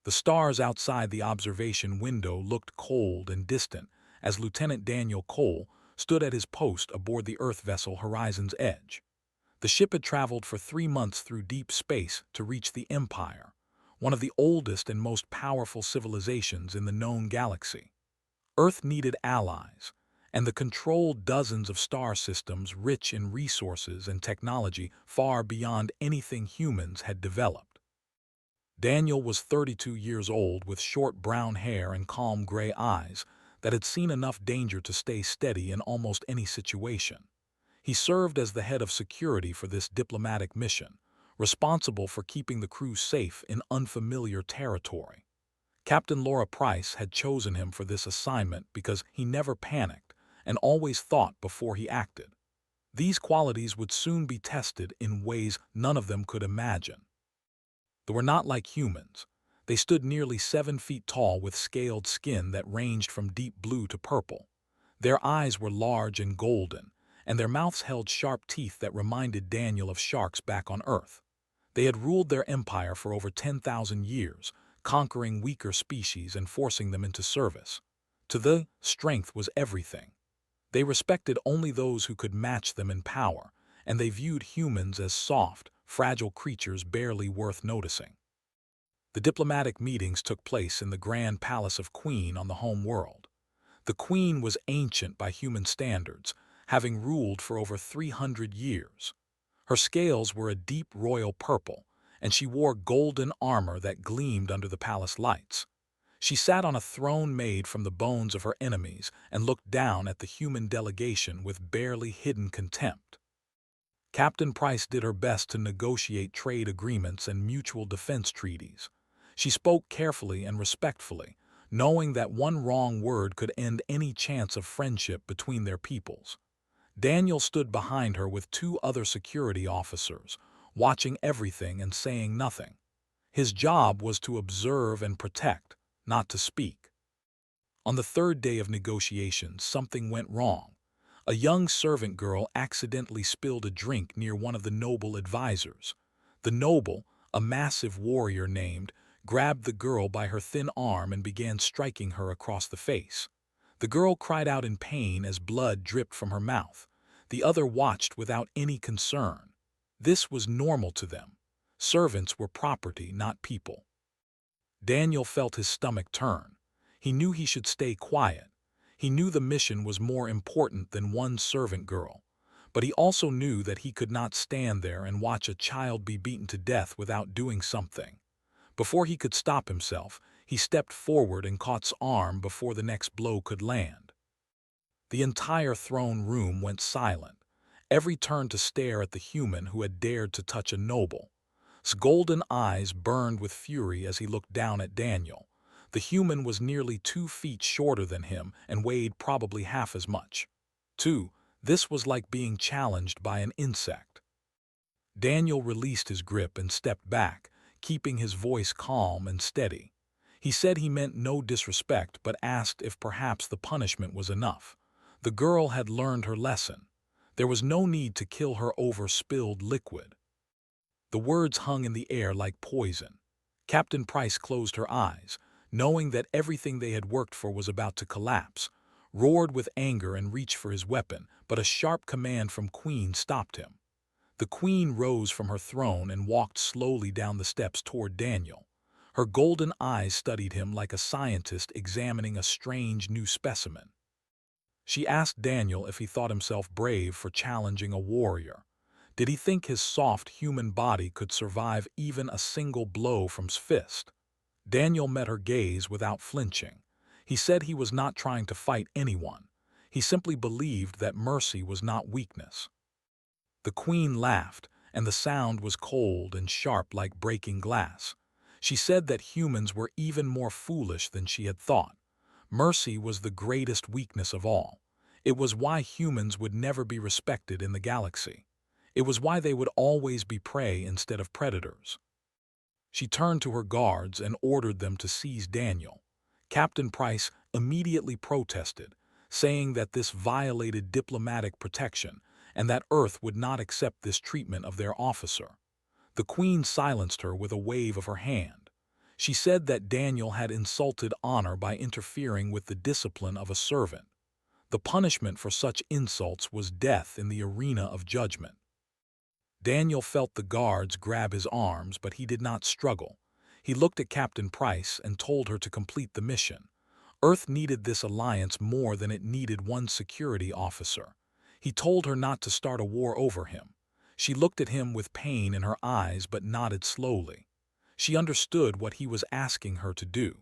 The stars outside the observation window looked cold and distant as Lieutenant Daniel Cole stood at his post aboard the Earth vessel Horizon's Edge. The ship had traveled for 3 months through deep space to reach the Empire, one of the oldest and most powerful civilizations in the known galaxy. Earth needed allies, and the controlled dozens of star systems rich in resources and technology far beyond anything humans had developed. Daniel was 32 years old with short brown hair and calm gray eyes that had seen enough danger to stay steady in almost any situation. He served as the head of security for this diplomatic mission, responsible for keeping the crew safe in unfamiliar territory. Captain Laura Price had chosen him for this assignment because he never panicked and always thought before he acted. These qualities would soon be tested in ways none of them could imagine. They were not like humans. They stood nearly 7 feet tall with scaled skin that ranged from deep blue to purple. Their eyes were large and golden, and their mouths held sharp teeth that reminded Daniel of sharks back on Earth. They had ruled their empire for over 10,000 years, conquering weaker species and forcing them into service. To them, strength was everything. They respected only those who could match them in power, and they viewed humans as soft, fragile creatures barely worth noticing. The diplomatic meetings took place in the Grand Palace of Queen on the home world. The Queen was ancient by human standards, having ruled for over 300 years. Her scales were a deep royal purple, and she wore golden armor that gleamed under the palace lights. She sat on a throne made from the bones of her enemies and looked down at the human delegation with barely hidden contempt. Captain Price did her best to negotiate trade agreements and mutual defense treaties. She spoke carefully and respectfully, knowing that one wrong word could end any chance of friendship between their peoples. Daniel stood behind her with 2 other security officers, watching everything and saying nothing. His job was to observe and protect, not to speak. On the 3rd day of negotiations, something went wrong. A young servant girl accidentally spilled a drink near one of the noble advisors. The noble, a massive warrior named, grabbed the girl by her thin arm and began striking her across the face. The girl cried out in pain as blood dripped from her mouth. The other watched without any concern. This was normal to them. Servants were property, not people. Daniel felt his stomach turn. He knew he should stay quiet. He knew the mission was more important than one servant girl. But he also knew that he could not stand there and watch a child be beaten to death without doing something. Before he could stop himself, he stepped forward and caught S's arm before the next blow could land. The entire throne room went silent. Every turned to stare at the human who had dared to touch a noble. His golden eyes burned with fury as he looked down at Daniel. The human was nearly 2 feet shorter than him and weighed probably half as much. This was like being challenged by an insect. Daniel released his grip and stepped back, keeping his voice calm and steady. He said he meant no disrespect but asked if perhaps the punishment was enough. The girl had learned her lesson. There was no need to kill her over spilled liquid. The words hung in the air like poison. Captain Price closed her eyes, knowing that everything they had worked for was about to collapse, roared with anger and reached for his weapon, but a sharp command from Queen stopped him. The Queen rose from her throne and walked slowly down the steps toward Daniel. Her golden eyes studied him like a scientist examining a strange new specimen. She asked Daniel if he thought himself brave for challenging a warrior. Did he think his soft human body could survive even a single blow from his fist? Daniel met her gaze without flinching. He said he was not trying to fight anyone. He simply believed that mercy was not weakness. The Queen laughed, and the sound was cold and sharp like breaking glass. She said that humans were even more foolish than she had thought. Mercy was the greatest weakness of all. It was why humans would never be respected in the galaxy. It was why they would always be prey instead of predators. She turned to her guards and ordered them to seize Daniel. Captain Price immediately protested, saying that this violated diplomatic protection and that Earth would not accept this treatment of their officer. The Queen silenced her with a wave of her hand. She said that Daniel had insulted honor by interfering with the discipline of a servant. The punishment for such insults was death in the arena of judgment. Daniel felt the guards grab his arms, but he did not struggle. He looked at Captain Price and told her to complete the mission. Earth needed this alliance more than it needed one security officer. He told her not to start a war over him. She looked at him with pain in her eyes but nodded slowly. She understood what he was asking her to do.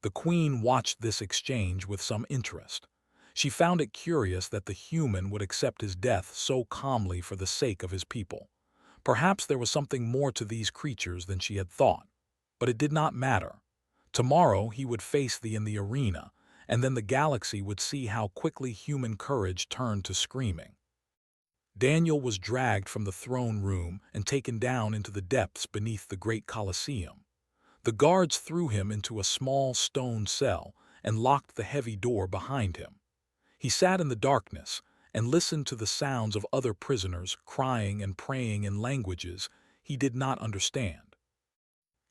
The Queen watched this exchange with some interest. She found it curious that the human would accept his death so calmly for the sake of his people. Perhaps there was something more to these creatures than she had thought. But it did not matter. Tomorrow he would face thee in the arena, and then the galaxy would see how quickly human courage turned to screaming. Daniel was dragged from the throne room and taken down into the depths beneath the great Colosseum. The guards threw him into a small stone cell and locked the heavy door behind him. He sat in the darkness and listened to the sounds of other prisoners crying and praying in languages he did not understand.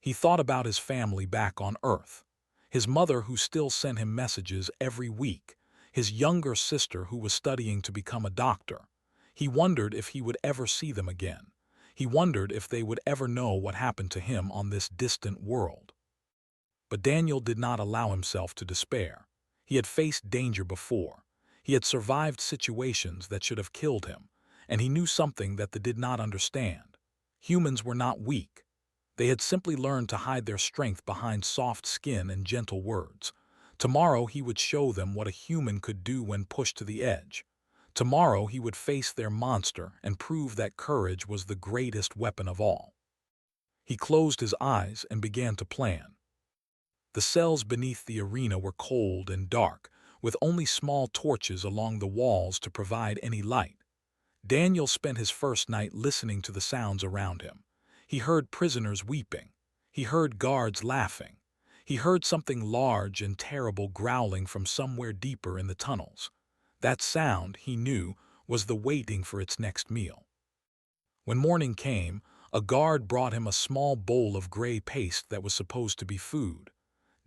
He thought about his family back on Earth, his mother who still sent him messages every week, his younger sister who was studying to become a doctor. He wondered if he would ever see them again. He wondered if they would ever know what happened to him on this distant world. But Daniel did not allow himself to despair. He had faced danger before. He had survived situations that should have killed him, and he knew something that they did not understand. Humans were not weak. They had simply learned to hide their strength behind soft skin and gentle words. Tomorrow he would show them what a human could do when pushed to the edge. Tomorrow he would face their monster and prove that courage was the greatest weapon of all. He closed his eyes and began to plan. The cells beneath the arena were cold and dark, with only small torches along the walls to provide any light. Daniel spent his first night listening to the sounds around him. He heard prisoners weeping. He heard guards laughing. He heard something large and terrible growling from somewhere deeper in the tunnels. That sound, he knew, was the waiting for its next meal. When morning came, a guard brought him a small bowl of gray paste that was supposed to be food.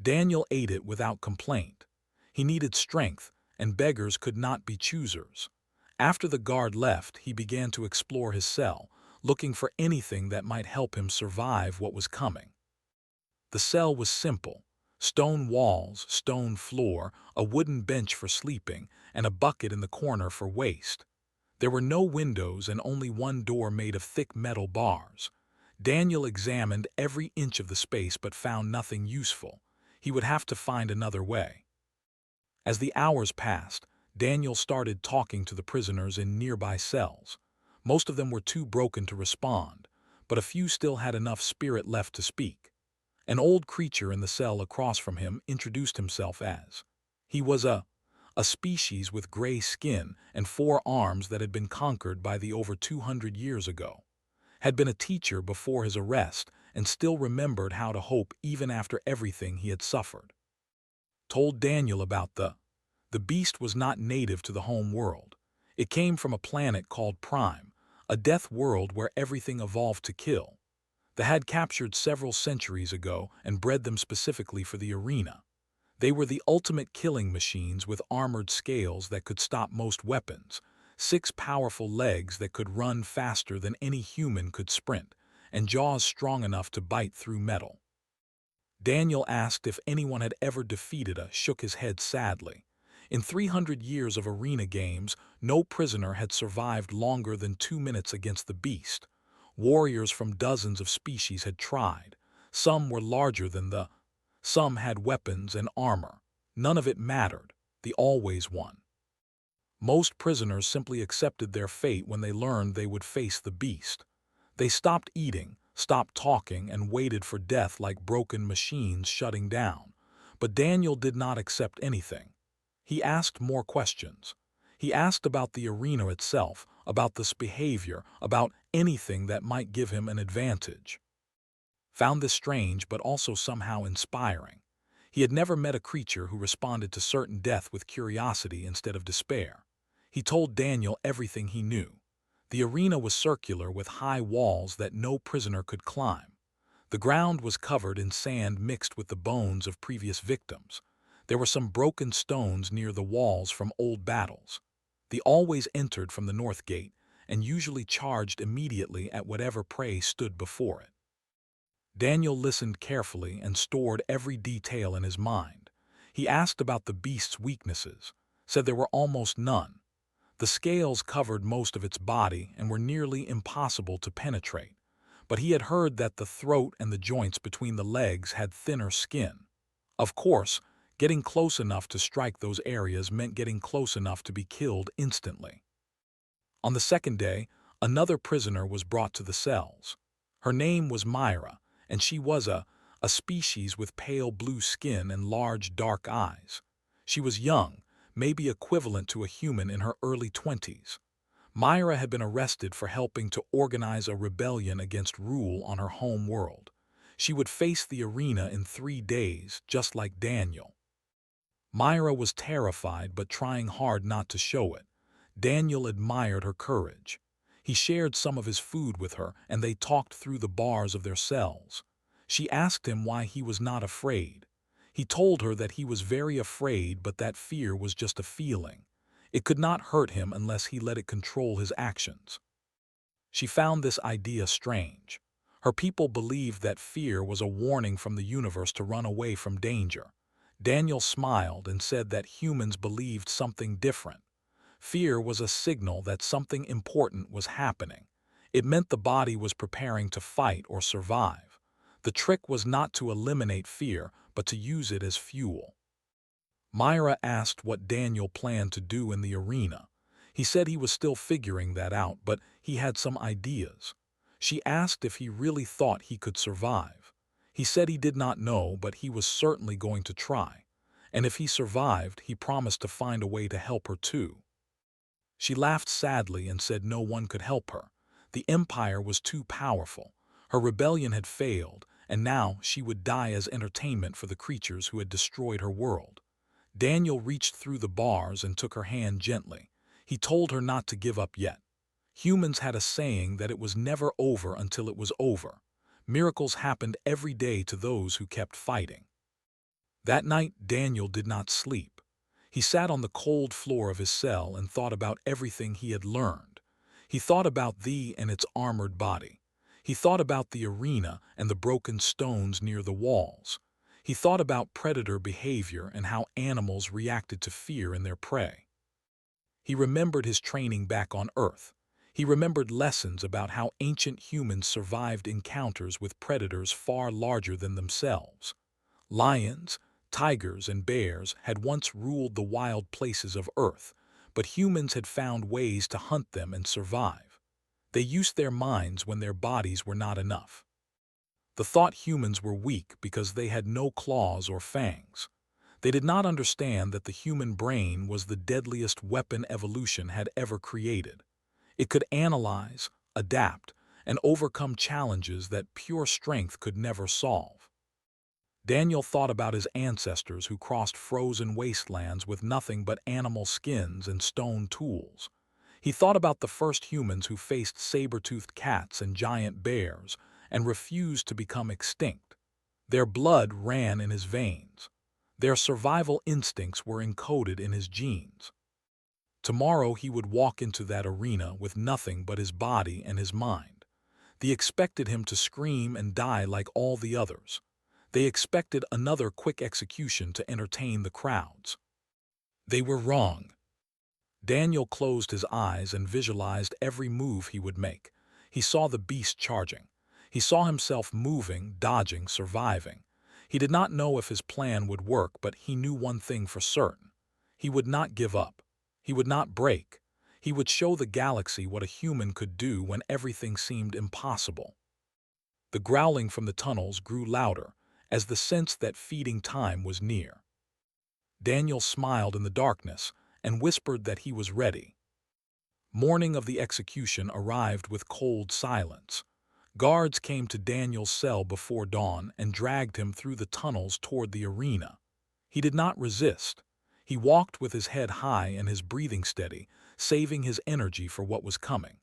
Daniel ate it without complaint. He needed strength, and beggars could not be choosers. After the guard left, he began to explore his cell, looking for anything that might help him survive what was coming. The cell was simple. Stone walls, stone floor, a wooden bench for sleeping, and a bucket in the corner for waste. There were no windows and only one door made of thick metal bars. Daniel examined every inch of the space but found nothing useful. He would have to find another way. As the hours passed, Daniel started talking to the prisoners in nearby cells. Most of them were too broken to respond, but a few still had enough spirit left to speak. An old creature in the cell across from him introduced himself as. He was a species with gray skin and 4 arms that had been conquered by the over 200 years ago. Had been a teacher before his arrest and still remembered how to hope even after everything he had suffered. Told Daniel about the beast was not native to the home world. It came from a planet called Prime, a death world where everything evolved to kill. They had captured several centuries ago and bred them specifically for the arena. They were the ultimate killing machines with armored scales that could stop most weapons, 6 powerful legs that could run faster than any human could sprint, and jaws strong enough to bite through metal. Daniel asked if anyone had ever defeated shook his head sadly. In 300 years of arena games, no prisoner had survived longer than 2 minutes against the beast. Warriors from dozens of species had tried. Some were larger than some had weapons and armor. None of it mattered. They always won. Most prisoners simply accepted their fate when they learned they would face the beast. They stopped eating, stopped talking, and waited for death like broken machines shutting down. But Daniel did not accept anything. He asked more questions. He asked about the arena itself, about this behavior, about anything that might give him an advantage. Found this strange but also somehow inspiring. He had never met a creature who responded to certain death with curiosity instead of despair. He told Daniel everything he knew. The arena was circular with high walls that no prisoner could climb. The ground was covered in sand mixed with the bones of previous victims. There were some broken stones near the walls from old battles. They always entered from the north gate and usually charged immediately at whatever prey stood before it. Daniel listened carefully and stored every detail in his mind. He asked about the beast's weaknesses, said there were almost none. The scales covered most of its body and were nearly impossible to penetrate, but he had heard that the throat and the joints between the legs had thinner skin. Of course, getting close enough to strike those areas meant getting close enough to be killed instantly. On the second day, another prisoner was brought to the cells. Her name was Myra, and she was a species with pale blue skin and large dark eyes. She was young, maybe equivalent to a human in her early 20s. Myra had been arrested for helping to organize a rebellion against rule on her home world. She would face the arena in 3 days, just like Daniel. Myra was terrified but trying hard not to show it. Daniel admired her courage. He shared some of his food with her, and they talked through the bars of their cells. She asked him why he was not afraid. He told her that he was very afraid, but that fear was just a feeling. It could not hurt him unless he let it control his actions. She found this idea strange. Her people believed that fear was a warning from the universe to run away from danger. Daniel smiled and said that humans believed something different. Fear was a signal that something important was happening. It meant the body was preparing to fight or survive. The trick was not to eliminate fear, but to use it as fuel. Myra asked what Daniel planned to do in the arena. He said he was still figuring that out, but he had some ideas. She asked if he really thought he could survive. He said he did not know, but he was certainly going to try. And if he survived, he promised to find a way to help her too. She laughed sadly and said no one could help her. The Empire was too powerful. Her rebellion had failed, and now she would die as entertainment for the creatures who had destroyed her world. Daniel reached through the bars and took her hand gently. He told her not to give up yet. Humans had a saying that it was never over until it was over. Miracles happened every day to those who kept fighting. That night, Daniel did not sleep. He sat on the cold floor of his cell and thought about everything he had learned. He thought about thee and its armored body. He thought about the arena and the broken stones near the walls. He thought about predator behavior and how animals reacted to fear in their prey. He remembered his training back on Earth. He remembered lessons about how ancient humans survived encounters with predators far larger than themselves. Lions, tigers, and bears had once ruled the wild places of Earth, but humans had found ways to hunt them and survive. They used their minds when their bodies were not enough. The thought humans were weak because they had no claws or fangs. They did not understand that the human brain was the deadliest weapon evolution had ever created. It could analyze, adapt, and overcome challenges that pure strength could never solve. Daniel thought about his ancestors who crossed frozen wastelands with nothing but animal skins and stone tools. He thought about the first humans who faced saber-toothed cats and giant bears and refused to become extinct. Their blood ran in his veins. Their survival instincts were encoded in his genes. Tomorrow he would walk into that arena with nothing but his body and his mind. They expected him to scream and die like all the others. They expected another quick execution to entertain the crowds. They were wrong. Daniel closed his eyes and visualized every move he would make. He saw the beast charging. He saw himself moving, dodging, surviving. He did not know if his plan would work, but he knew one thing for certain. He would not give up. He would not break. He would show the galaxy what a human could do when everything seemed impossible. The growling from the tunnels grew louder as the sense that feeding time was near. Daniel smiled in the darkness and whispered that he was ready. Morning of the execution arrived with cold silence. Guards came to Daniel's cell before dawn and dragged him through the tunnels toward the arena. He did not resist. He walked with his head high and his breathing steady, saving his energy for what was coming.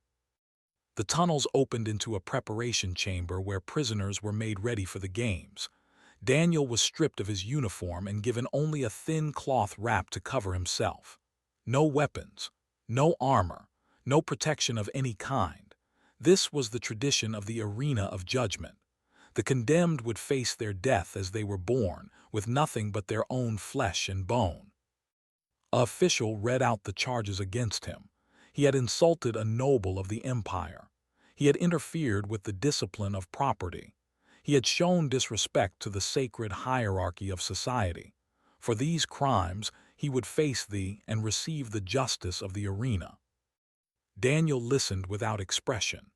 The tunnels opened into a preparation chamber where prisoners were made ready for the games. Daniel was stripped of his uniform and given only a thin cloth wrap to cover himself. No weapons, no armor, no protection of any kind. This was the tradition of the arena of judgment. The condemned would face their death as they were born, with nothing but their own flesh and bone. An official read out the charges against him. He had insulted a noble of the empire. He had interfered with the discipline of property. He had shown disrespect to the sacred hierarchy of society. For these crimes, he would face and receive the justice of the arena. Daniel listened without expression.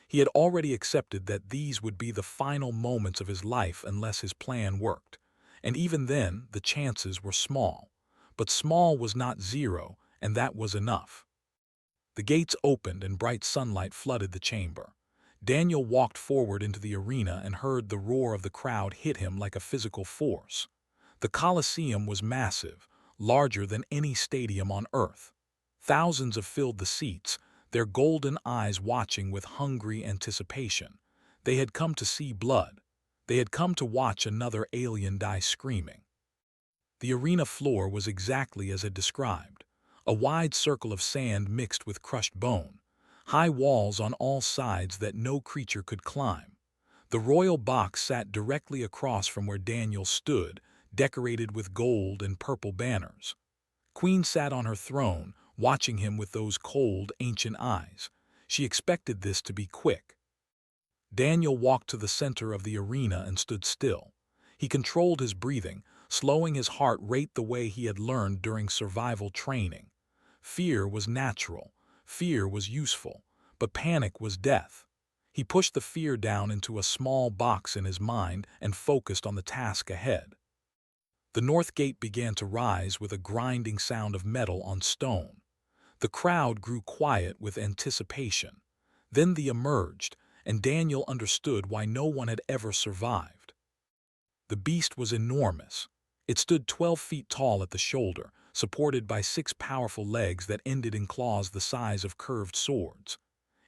He had already accepted that these would be the final moments of his life unless his plan worked. And even then, the chances were small. But small was not zero, and that was enough. The gates opened and bright sunlight flooded the chamber. Daniel walked forward into the arena and heard the roar of the crowd hit him like a physical force. The Colosseum was massive, larger than any stadium on Earth. Thousands have filled the seats, their golden eyes watching with hungry anticipation. They had come to see blood. They had come to watch another alien die screaming. The arena floor was exactly as it described. A wide circle of sand mixed with crushed bone. High walls on all sides that no creature could climb. The royal box sat directly across from where Daniel stood, decorated with gold and purple banners. Queen sat on her throne, watching him with those cold, ancient eyes. She expected this to be quick. Daniel walked to the center of the arena and stood still. He controlled his breathing, slowing his heart rate the way he had learned during survival training. Fear was natural, fear was useful, but panic was death. He pushed the fear down into a small box in his mind and focused on the task ahead. The north gate began to rise with a grinding sound of metal on stone. The crowd grew quiet with anticipation. Then they emerged, and Daniel understood why no one had ever survived. The beast was enormous. It stood 12 feet tall at the shoulder, supported by 6 powerful legs that ended in claws the size of curved swords.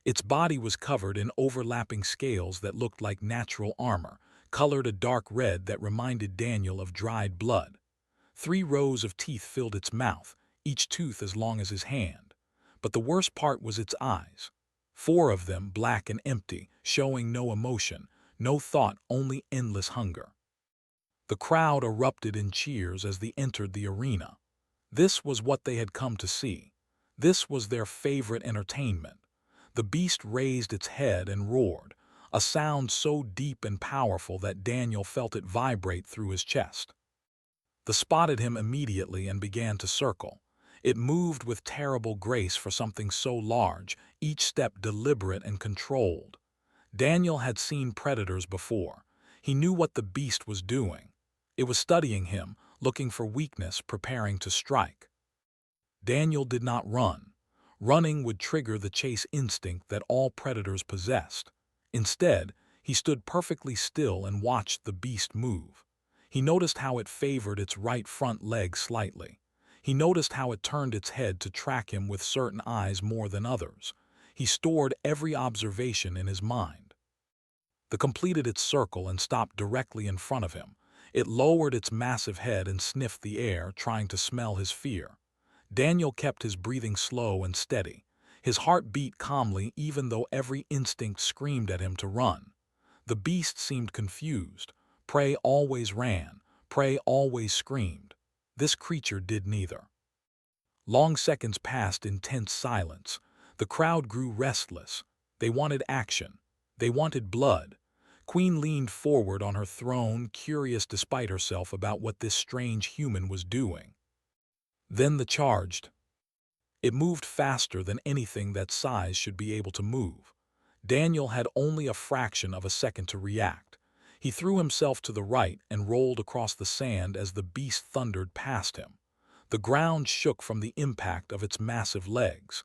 Its body was covered in overlapping scales that looked like natural armor, colored a dark red that reminded Daniel of dried blood. 3 rows of teeth filled its mouth, each tooth as long as his hand. But the worst part was its eyes. 4 of them black and empty, showing no emotion, no thought, only endless hunger. The crowd erupted in cheers as they entered the arena. This was what they had come to see. This was their favorite entertainment. The beast raised its head and roared, a sound so deep and powerful that Daniel felt it vibrate through his chest. They spotted him immediately and began to circle. It moved with terrible grace for something so large, each step deliberate and controlled. Daniel had seen predators before. He knew what the beast was doing. It was studying him, looking for weakness, preparing to strike. Daniel did not run. Running would trigger the chase instinct that all predators possessed. Instead, he stood perfectly still and watched the beast move. He noticed how it favored its right front leg slightly. He noticed how it turned its head to track him with certain eyes more than others. He stored every observation in his mind. It completed its circle and stopped directly in front of him. It lowered its massive head and sniffed the air, trying to smell his fear. Daniel kept his breathing slow and steady. His heart beat calmly even though every instinct screamed at him to run. The beast seemed confused. Prey always ran. Prey always screamed. This creature did neither. Long seconds passed in tense silence. The crowd grew restless. They wanted action. They wanted blood. Queen leaned forward on her throne, curious despite herself about what this strange human was doing. Then the charged. It moved faster than anything that size should be able to move. Daniel had only a fraction of a second to react. He threw himself to the right and rolled across the sand as the beast thundered past him. The ground shook from the impact of its massive legs.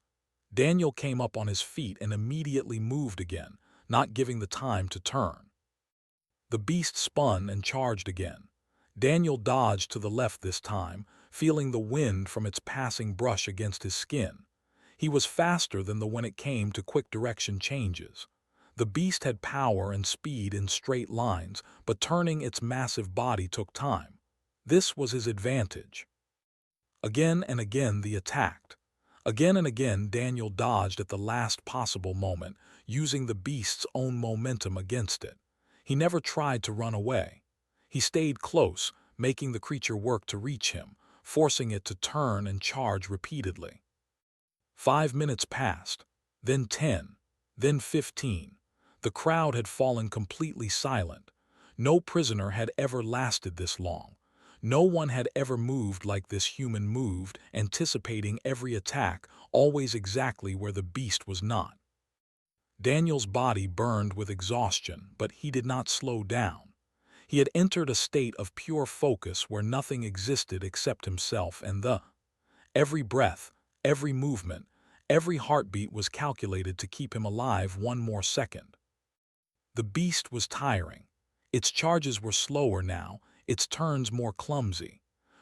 Daniel came up on his feet and immediately moved again, not giving the time to turn. The beast spun and charged again. Daniel dodged to the left this time, feeling the wind from its passing brush against his skin. He was faster than the when it came to quick direction changes. The beast had power and speed in straight lines, but turning its massive body took time. This was his advantage. Again and again they attacked. Again and again Daniel dodged at the last possible moment, using the beast's own momentum against it. He never tried to run away. He stayed close, making the creature work to reach him, forcing it to turn and charge repeatedly. 5 minutes passed, then 10, then 15. The crowd had fallen completely silent. No prisoner had ever lasted this long. No one had ever moved like this human moved, anticipating every attack, always exactly where the beast was not. Daniel's body burned with exhaustion, but he did not slow down. He had entered a state of pure focus where nothing existed except himself and every breath, every movement, every heartbeat was calculated to keep him alive one more second. The beast was tiring. Its charges were slower now, its turns more clumsy.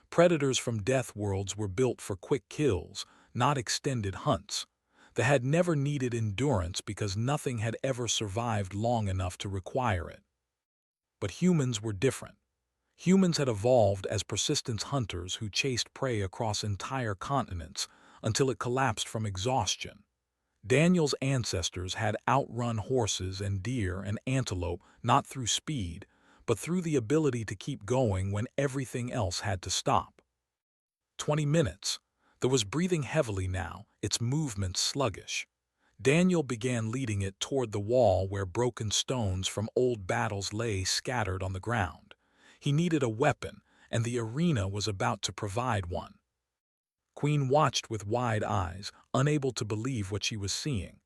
Predators from death worlds were built for quick kills, not extended hunts. They had never needed endurance because nothing had ever survived long enough to require it. But humans were different. Humans had evolved as persistent hunters who chased prey across entire continents until it collapsed from exhaustion. Daniel's ancestors had outrun horses and deer and antelope not through speed, but through the ability to keep going when everything else had to stop. 20 minutes. There was breathing heavily now, its movements sluggish. Daniel began leading it toward the wall where broken stones from old battles lay scattered on the ground. He needed a weapon, and the arena was about to provide one. Queen watched with wide eyes, unable to believe what she was seeing.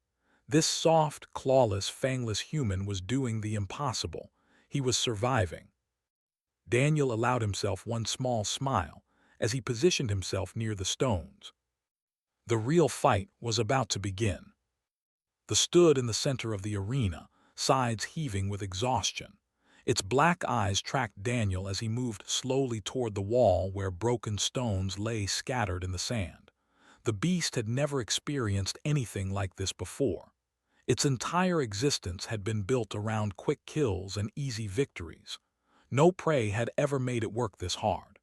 This soft, clawless, fangless human was doing the impossible. He was surviving. Daniel allowed himself one small smile as he positioned himself near the stones. The real fight was about to begin. The stood in the center of the arena, sides heaving with exhaustion. Its black eyes tracked Daniel as he moved slowly toward the wall where broken stones lay scattered in the sand. The beast had never experienced anything like this before. Its entire existence had been built around quick kills and easy victories. No prey had ever made it work this hard.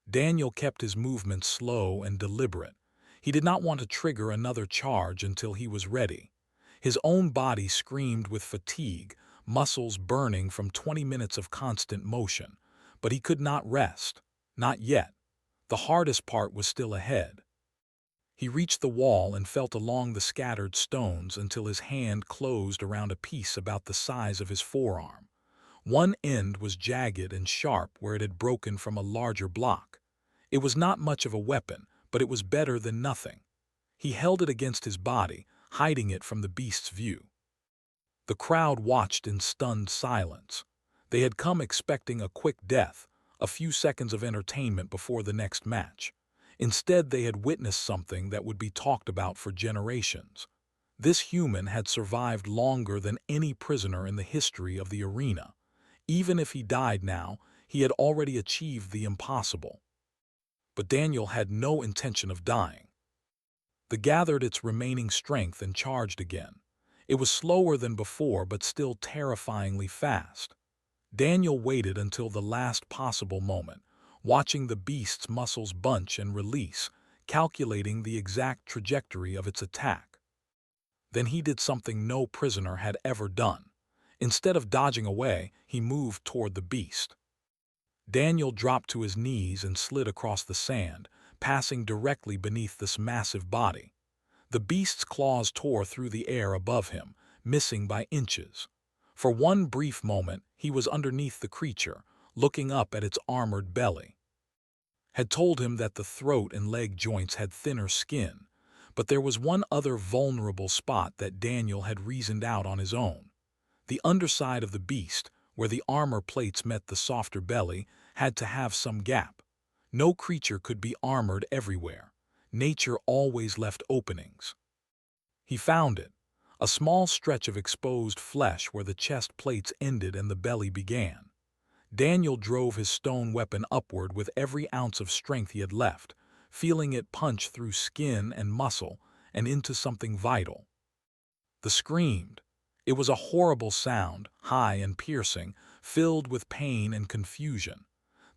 Daniel kept his movements slow and deliberate. He did not want to trigger another charge until he was ready. His own body screamed with fatigue, muscles burning from 20 minutes of constant motion. But he could not rest. Not yet. The hardest part was still ahead. He reached the wall and felt along the scattered stones until his hand closed around a piece about the size of his forearm. One end was jagged and sharp where it had broken from a larger block. It was not much of a weapon, but it was better than nothing. He held it against his body, hiding it from the beast's view. The crowd watched in stunned silence. They had come expecting a quick death, a few seconds of entertainment before the next match. Instead, they had witnessed something that would be talked about for generations. This human had survived longer than any prisoner in the history of the arena. Even if he died now, he had already achieved the impossible. But Daniel had no intention of dying. The gathered its remaining strength and charged again. It was slower than before, but still terrifyingly fast. Daniel waited until the last possible moment, watching the beast's muscles bunch and release, calculating the exact trajectory of its attack. Then he did something no prisoner had ever done. Instead of dodging away, he moved toward the beast. Daniel dropped to his knees and slid across the sand, passing directly beneath this massive body. The beast's claws tore through the air above him, missing by inches. For one brief moment, he was underneath the creature, looking up at its armored belly. Had told him that the throat and leg joints had thinner skin, but there was one other vulnerable spot that Daniel had reasoned out on his own. The underside of the beast, where the armor plates met the softer belly, had to have some gap. No creature could be armored everywhere. Nature always left openings. He found it, a small stretch of exposed flesh where the chest plates ended and the belly began. Daniel drove his stone weapon upward with every ounce of strength he had left, feeling it punch through skin and muscle, and into something vital. The screamed. It was a horrible sound, high and piercing, filled with pain and confusion.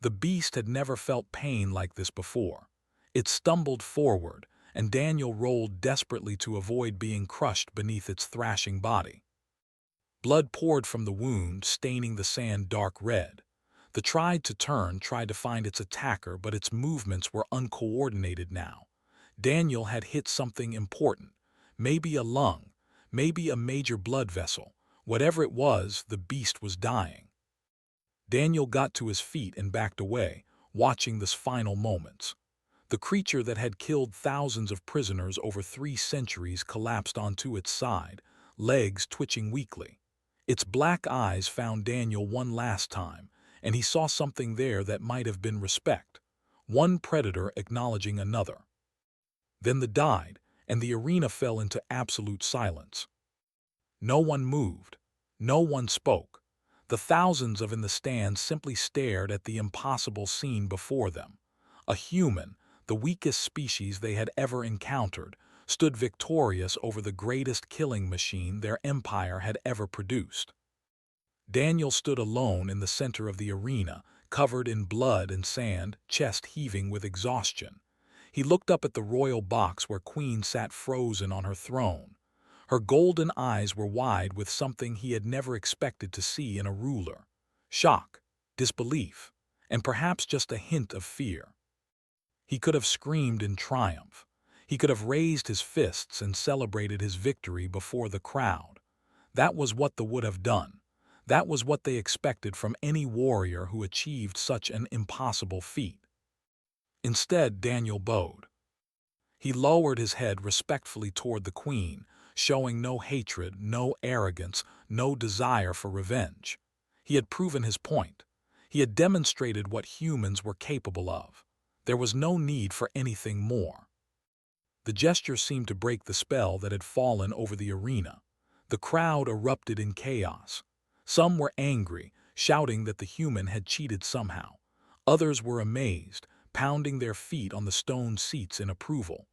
The beast had never felt pain like this before. It stumbled forward, and Daniel rolled desperately to avoid being crushed beneath its thrashing body. Blood poured from the wound, staining the sand dark red. The tried to find its attacker, but its movements were uncoordinated now. Daniel had hit something important. Maybe a lung, maybe a major blood vessel. Whatever it was, the beast was dying. Daniel got to his feet and backed away, watching the final moments. The creature that had killed thousands of prisoners over 3 centuries collapsed onto its side, legs twitching weakly. Its black eyes found Daniel one last time, and he saw something there that might have been respect. One predator acknowledging another. Then the died, and the arena fell into absolute silence. No one moved. No one spoke. The thousands in the stands simply stared at the impossible scene before them. A human, the weakest species they had ever encountered, stood victorious over the greatest killing machine their empire had ever produced. Daniel stood alone in the center of the arena, covered in blood and sand, chest heaving with exhaustion. He looked up at the royal box where Queen sat frozen on her throne. Her golden eyes were wide with something he had never expected to see in a ruler. Shock, disbelief, and perhaps just a hint of fear. He could have screamed in triumph. He could have raised his fists and celebrated his victory before the crowd. That was what they would have done. That was what they expected from any warrior who achieved such an impossible feat. Instead, Daniel bowed. He lowered his head respectfully toward the queen, showing no hatred, no arrogance, no desire for revenge. He had proven his point. He had demonstrated what humans were capable of. There was no need for anything more. The gesture seemed to break the spell that had fallen over the arena. The crowd erupted in chaos. Some were angry, shouting that the human had cheated somehow. Others were amazed, pounding their feet on the stone seats in approval.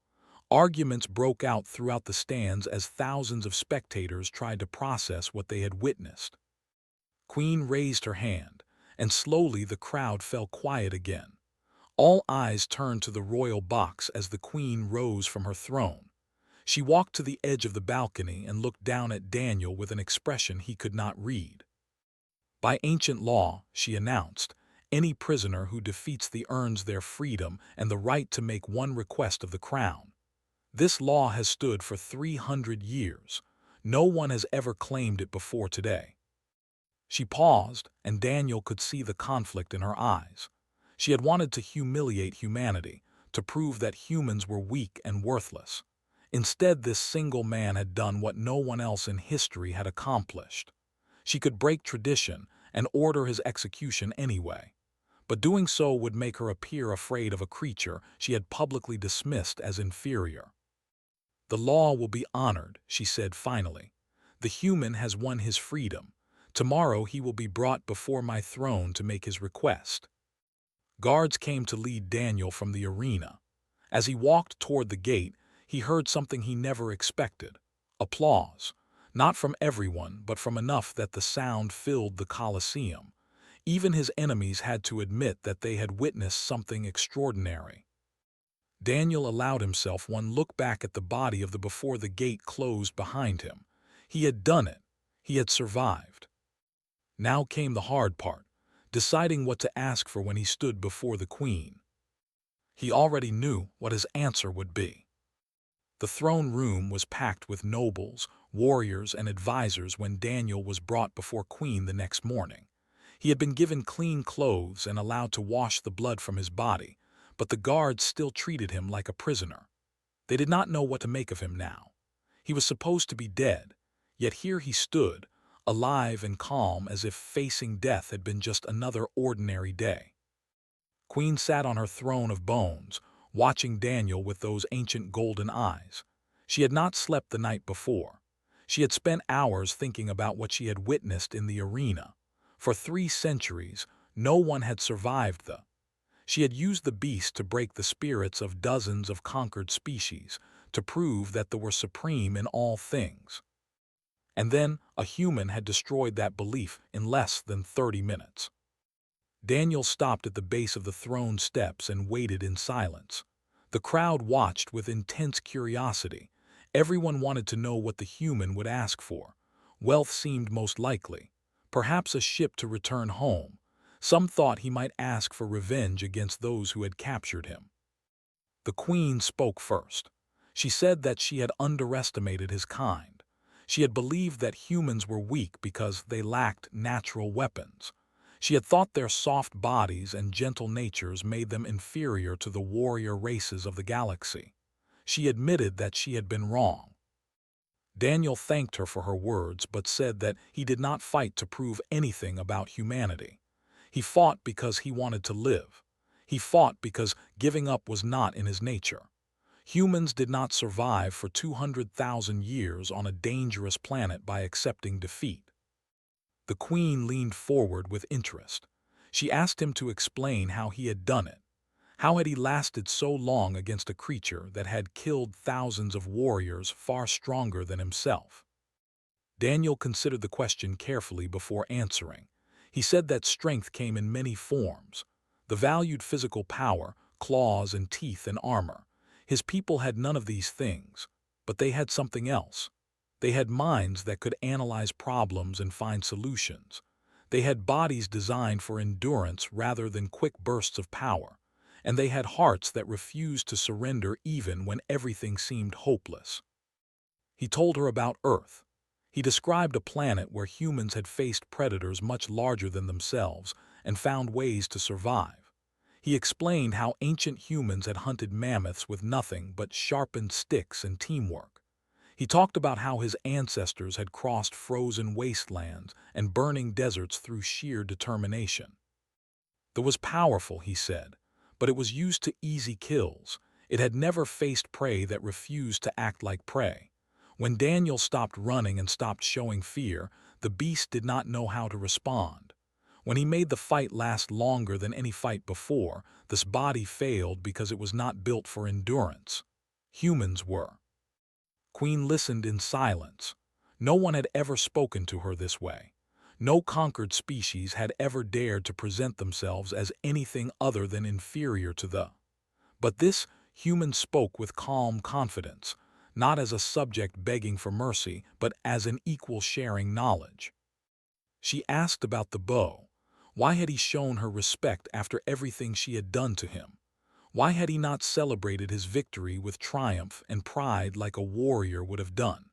Arguments broke out throughout the stands as thousands of spectators tried to process what they had witnessed. Queen raised her hand, and slowly the crowd fell quiet again. All eyes turned to the royal box as the queen rose from her throne. She walked to the edge of the balcony and looked down at Daniel with an expression he could not read. By ancient law, she announced, any prisoner who defeats the earns their freedom and the right to make one request of the crown. This law has stood for 300 years. No one has ever claimed it before today. She paused, and Daniel could see the conflict in her eyes. She had wanted to humiliate humanity, to prove that humans were weak and worthless. Instead, this single man had done what no one else in history had accomplished. She could break tradition and order his execution anyway. But doing so would make her appear afraid of a creature she had publicly dismissed as inferior. The law will be honored, she said finally. The human has won his freedom. Tomorrow he will be brought before my throne to make his request. Guards came to lead Daniel from the arena. As he walked toward the gate, he heard something he never expected. Applause. Not from everyone, but from enough that the sound filled the Colosseum. Even his enemies had to admit that they had witnessed something extraordinary. Daniel allowed himself one look back at the body of the before the gate closed behind him. He had done it. He had survived. Now came the hard part, deciding what to ask for when he stood before the queen. He already knew what his answer would be. The throne room was packed with nobles, warriors, and advisors when Daniel was brought before Queen the next morning. He had been given clean clothes and allowed to wash the blood from his body, but the guards still treated him like a prisoner. They did not know what to make of him now. He was supposed to be dead, yet here he stood, alive and calm as if facing death had been just another ordinary day. Queen sat on her throne of bones, watching Daniel with those ancient golden eyes. She had not slept the night before. She had spent hours thinking about what she had witnessed in the arena. For 3 centuries, no one had survived She had used the beast to break the spirits of dozens of conquered species, to prove that they were supreme in all things. And then a human had destroyed that belief in less than 30 minutes. Daniel stopped at the base of the throne steps and waited in silence. The crowd watched with intense curiosity. Everyone wanted to know what the human would ask for. Wealth seemed most likely. Perhaps a ship to return home. Some thought he might ask for revenge against those who had captured him. The queen spoke first. She said that she had underestimated his kind. She had believed that humans were weak because they lacked natural weapons. She had thought their soft bodies and gentle natures made them inferior to the warrior races of the galaxy. She admitted that she had been wrong. Daniel thanked her for her words but said that he did not fight to prove anything about humanity. He fought because he wanted to live. He fought because giving up was not in his nature. Humans did not survive for 200,000 years on a dangerous planet by accepting defeat. The queen leaned forward with interest. She asked him to explain how he had done it. How had he lasted so long against a creature that had killed thousands of warriors far stronger than himself? Daniel considered the question carefully before answering. He said that strength came in many forms. The valued physical power, claws and teeth and armor. His people had none of these things, but they had something else. They had minds that could analyze problems and find solutions. They had bodies designed for endurance rather than quick bursts of power. And they had hearts that refused to surrender even when everything seemed hopeless. He told her about Earth. He described a planet where humans had faced predators much larger than themselves and found ways to survive. He explained how ancient humans had hunted mammoths with nothing but sharpened sticks and teamwork. He talked about how his ancestors had crossed frozen wastelands and burning deserts through sheer determination. That was powerful, he said, but it was used to easy kills. It had never faced prey that refused to act like prey. When Daniel stopped running and stopped showing fear, the beast did not know how to respond. When he made the fight last longer than any fight before, this body failed because it was not built for endurance. Humans were. Queen listened in silence. No one had ever spoken to her this way. No conquered species had ever dared to present themselves as anything other than inferior to the. But this human spoke with calm confidence, not as a subject begging for mercy, but as an equal sharing knowledge. She asked about the bow. Why had he shown her respect after everything she had done to him? Why had he not celebrated his victory with triumph and pride like a warrior would have done?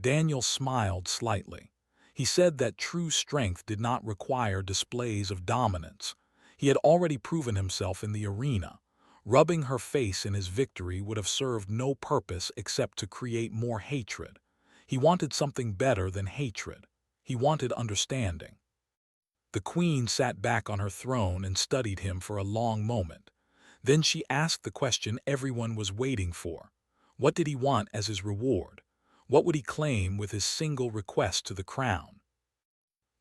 Daniel smiled slightly. He said that true strength did not require displays of dominance. He had already proven himself in the arena. Rubbing her face in his victory would have served no purpose except to create more hatred. He wanted something better than hatred. He wanted understanding. The queen sat back on her throne and studied him for a long moment. Then she asked the question everyone was waiting for. What did he want as his reward? What would he claim with his single request to the crown?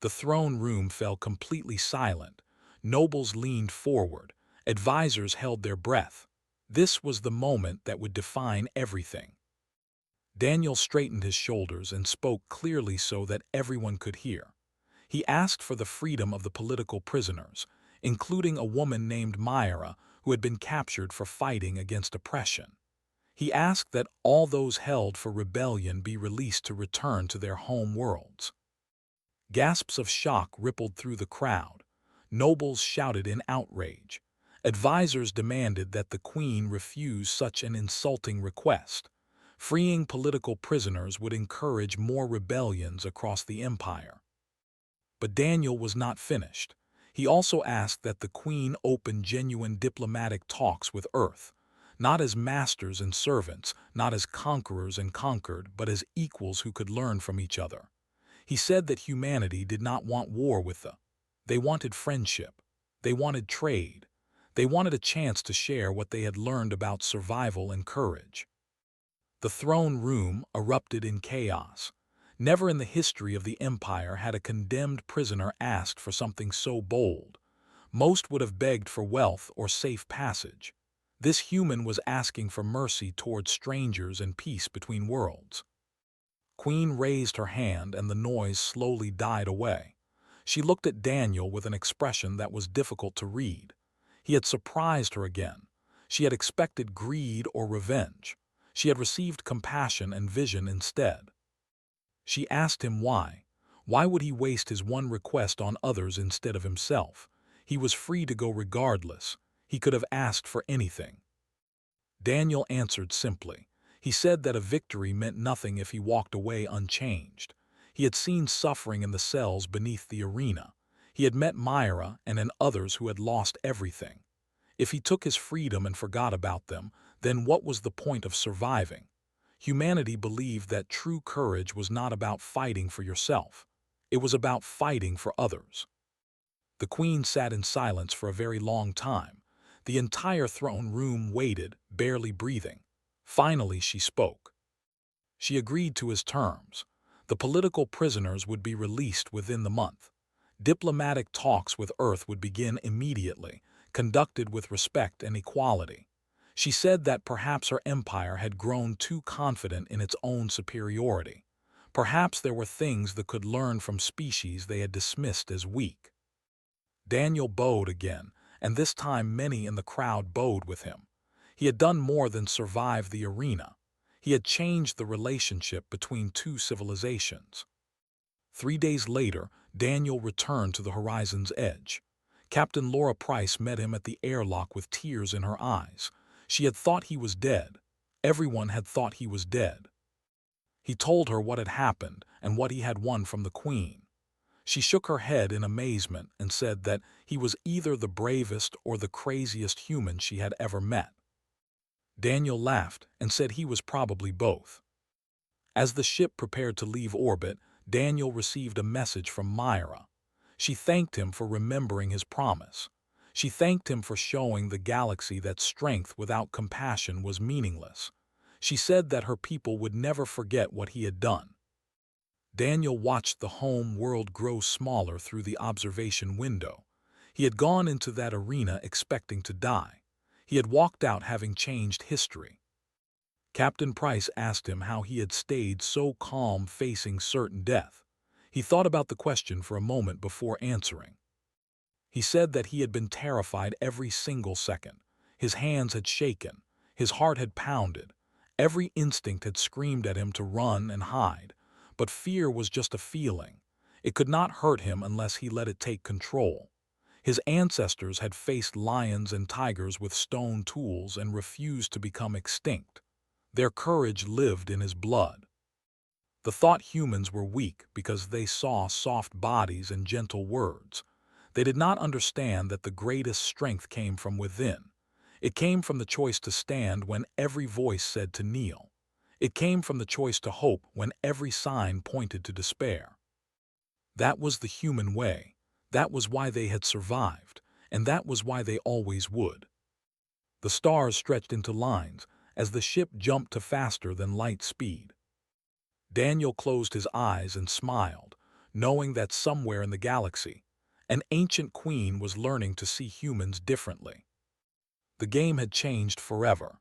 The throne room fell completely silent. Nobles leaned forward. Advisors held their breath. This was the moment that would define everything. Daniel straightened his shoulders and spoke clearly so that everyone could hear. He asked for the freedom of the political prisoners, including a woman named Myra who had been captured for fighting against oppression. He asked that all those held for rebellion be released to return to their home worlds. Gasps of shock rippled through the crowd. Nobles shouted in outrage. Advisors demanded that the queen refuse such an insulting request. Freeing political prisoners would encourage more rebellions across the empire. But Daniel was not finished. He also asked that the queen open genuine diplomatic talks with Earth, not as masters and servants, not as conquerors and conquered, but as equals who could learn from each other. He said that humanity did not want war with them. They wanted friendship. They wanted trade. They wanted a chance to share what they had learned about survival and courage. The throne room erupted in chaos. Never in the history of the empire had a condemned prisoner asked for something so bold. Most would have begged for wealth or safe passage. This human was asking for mercy towards strangers and peace between worlds. Queen raised her hand and the noise slowly died away. She looked at Daniel with an expression that was difficult to read. He had surprised her again. She had expected greed or revenge. She had received compassion and vision instead. She asked him why. Why would he waste his one request on others instead of himself? He was free to go regardless. He could have asked for anything. Daniel answered simply. He said that a victory meant nothing if he walked away unchanged. He had seen suffering in the cells beneath the arena. He had met Myra and others who had lost everything. If he took his freedom and forgot about them, then what was the point of surviving? Humanity believed that true courage was not about fighting for yourself. It was about fighting for others. The queen sat in silence for a very long time. The entire throne room waited, barely breathing. Finally, she spoke. She agreed to his terms. The political prisoners would be released within the month. Diplomatic talks with Earth would begin immediately, conducted with respect and equality. She said that perhaps her empire had grown too confident in its own superiority. Perhaps there were things that could learn from species they had dismissed as weak. Daniel bowed again, and this time many in the crowd bowed with him. He had done more than survive the arena. He had changed the relationship between two civilizations. 3 days later, Daniel returned to the horizon's edge. Captain Laura Price met him at the airlock with tears in her eyes. She had thought he was dead. Everyone had thought he was dead. He told her what had happened and what he had won from the Queen. She shook her head in amazement and said that he was either the bravest or the craziest human she had ever met. Daniel laughed and said he was probably both. As the ship prepared to leave orbit, Daniel received a message from Myra. She thanked him for remembering his promise. She thanked him for showing the galaxy that strength without compassion was meaningless. She said that her people would never forget what he had done. Daniel watched the home world grow smaller through the observation window. He had gone into that arena expecting to die. He had walked out having changed history. Captain Price asked him how he had stayed so calm facing certain death. He thought about the question for a moment before answering. He said that he had been terrified every single second. His hands had shaken. His heart had pounded. Every instinct had screamed at him to run and hide. But fear was just a feeling. It could not hurt him unless he let it take control. His ancestors had faced lions and tigers with stone tools and refused to become extinct. Their courage lived in his blood. The thought humans were weak because they saw soft bodies and gentle words. They did not understand that the greatest strength came from within. It came from the choice to stand when every voice said to kneel. It came from the choice to hope when every sign pointed to despair. That was the human way. That was why they had survived, and that was why they always would. The stars stretched into lines as the ship jumped to faster than light speed. Daniel closed his eyes and smiled, knowing that somewhere in the galaxy, an ancient queen was learning to see humans differently. The game had changed forever.